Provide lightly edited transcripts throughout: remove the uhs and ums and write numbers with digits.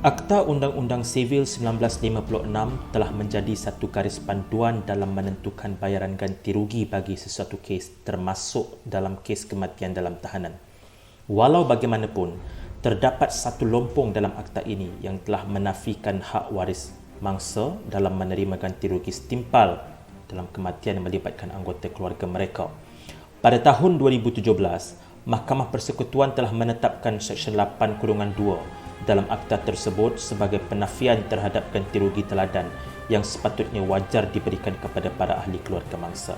Akta Undang-Undang Sivil 1956 telah menjadi satu garis panduan dalam menentukan bayaran ganti rugi bagi sesuatu kes, termasuk dalam kes kematian dalam tahanan. Walau bagaimanapun, terdapat satu lompong dalam akta ini yang telah menafikan hak waris mangsa dalam menerima ganti rugi setimpal dalam kematian yang melibatkan anggota keluarga mereka. Pada tahun 2017, Mahkamah Persekutuan telah menetapkan Seksyen 8-2 dalam akta tersebut sebagai penafian terhadap ganti rugi teladan yang sepatutnya wajar diberikan kepada para ahli keluarga mangsa.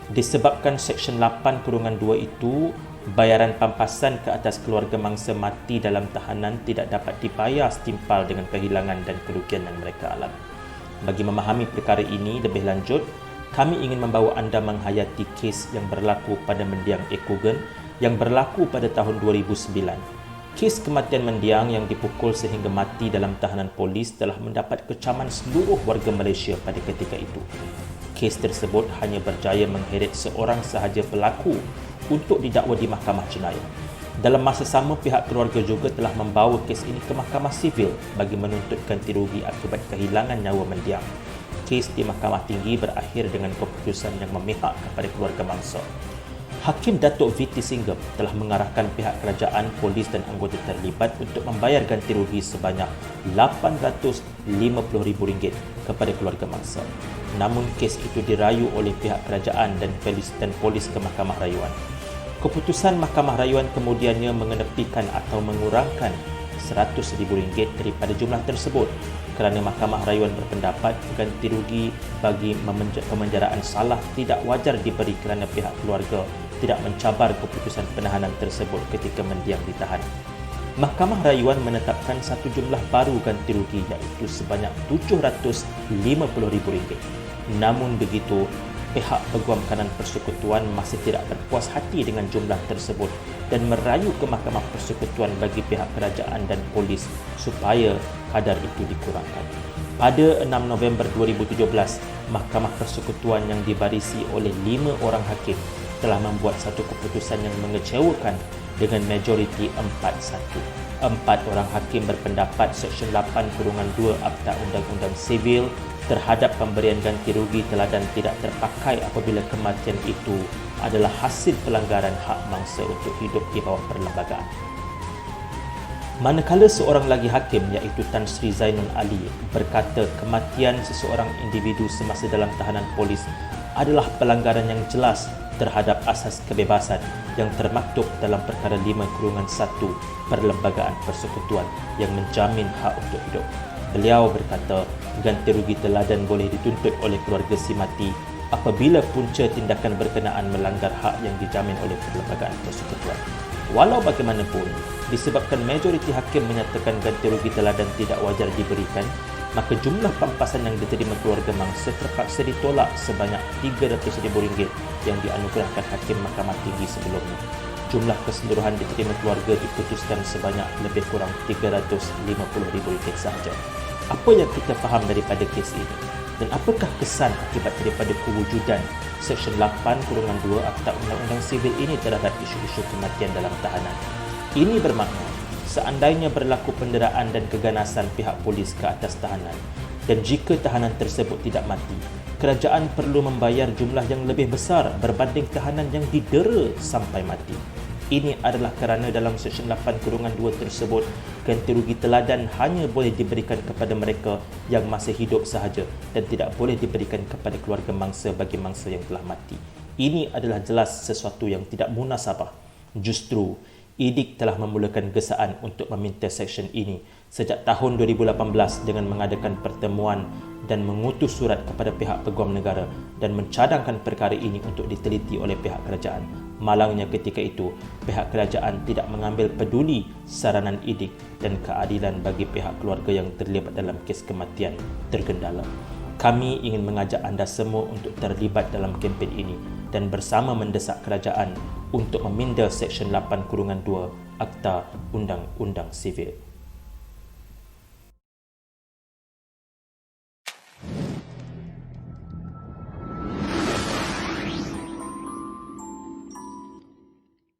Disebabkan Seksyen 8-2 itu, bayaran pampasan ke atas keluarga mangsa mati dalam tahanan tidak dapat dibayar setimpal dengan kehilangan dan kerugian yang mereka alami. Bagi memahami perkara ini lebih lanjut, kami ingin membawa anda menghayati kes yang berlaku pada mendiang Ekogen yang berlaku pada tahun 2009. Kes kematian mendiang yang dipukul sehingga mati dalam tahanan polis telah mendapat kecaman seluruh warga Malaysia pada ketika itu. Kes tersebut hanya berjaya mengheret seorang sahaja pelaku untuk didakwa di mahkamah jenayah. Dalam masa sama, pihak keluarga juga telah membawa kes ini ke mahkamah sivil bagi menuntut ganti rugi akibat kehilangan nyawa mendiang. Kes di mahkamah tinggi berakhir dengan keputusan yang memihak kepada keluarga mangsa. Hakim Datuk V.T. Singgep telah mengarahkan pihak kerajaan, polis dan anggota terlibat untuk membayar ganti rugi sebanyak RM850,000 kepada keluarga mangsa. Namun kes itu dirayu oleh pihak kerajaan dan polis ke Mahkamah Rayuan. Keputusan Mahkamah Rayuan kemudiannya mengenepikan atau mengurangkan RM100,000 daripada jumlah tersebut kerana Mahkamah Rayuan berpendapat ganti rugi bagi pemenjaraan salah tidak wajar diberi kerana pihak keluarga tidak mencabar keputusan penahanan tersebut ketika mendiang ditahan. Mahkamah Rayuan menetapkan satu jumlah baru ganti rugi iaitu sebanyak RM750,000. Namun begitu, pihak Peguam Kanan Persekutuan masih tidak berpuas hati dengan jumlah tersebut dan merayu ke Mahkamah Persekutuan bagi pihak kerajaan dan polis supaya kadar itu dikurangkan. Pada 6 November 2017, Mahkamah Persekutuan yang dibarisi oleh 5 orang hakim telah membuat satu keputusan yang mengecewakan dengan majoriti 4-1. 4 orang hakim berpendapat Seksyen 8-2 Akta Undang-Undang Sivil terhadap pemberian ganti rugi teladan tidak terpakai apabila kematian itu adalah hasil pelanggaran hak mangsa untuk hidup di bawah perlembagaan. Manakala seorang lagi hakim iaitu Tan Sri Zainul Ali berkata kematian seseorang individu semasa dalam tahanan polis adalah pelanggaran yang jelas terhadap asas kebebasan yang termaktub dalam Perkara 5-1 Perlembagaan Persekutuan yang menjamin hak untuk hidup. Beliau berkata, ganti rugi teladan boleh dituntut oleh keluarga si mati apabila punca tindakan berkenaan melanggar hak yang dijamin oleh Perlembagaan Persekutuan. Walau bagaimanapun, disebabkan majoriti hakim menyatakan ganti rugi teladan tidak wajar diberikan, maka jumlah pampasan yang diterima keluarga mangsa terpaksa ditolak sebanyak RM300,000 yang dianugerahkan Hakim Mahkamah Tinggi sebelumnya. Jumlah keseluruhan diterima keluarga diputuskan sebanyak lebih kurang RM350,000 sahaja. Apa yang kita faham daripada kes ini? Dan apakah kesan akibat daripada kewujudan Seksyen 8-2 Akta Undang-Undang Sivil ini terhadap isu-isu kematian dalam tahanan? Ini bermakna seandainya berlaku penderaan dan keganasan pihak polis ke atas tahanan dan jika tahanan tersebut tidak mati, kerajaan perlu membayar jumlah yang lebih besar berbanding tahanan yang didera sampai mati. Ini adalah kerana dalam Seksyen 8-2 tersebut, ganti rugi teladan hanya boleh diberikan kepada mereka yang masih hidup sahaja dan tidak boleh diberikan kepada keluarga mangsa bagi mangsa yang telah mati. Ini adalah jelas sesuatu yang tidak munasabah. Justru, IDIK telah memulakan gesaan untuk meminta seksyen ini sejak tahun 2018 dengan mengadakan pertemuan dan mengutus surat kepada pihak Peguam Negara dan mencadangkan perkara ini untuk diteliti oleh pihak kerajaan. Malangnya ketika itu, pihak kerajaan tidak mengambil peduli saranan IDIK dan keadilan bagi pihak keluarga yang terlibat dalam kes kematian tergendala. Kami ingin mengajak anda semua untuk terlibat dalam kempen ini dan bersama mendesak kerajaan untuk meminda Seksyen 8-2 Akta Undang-Undang Sivil.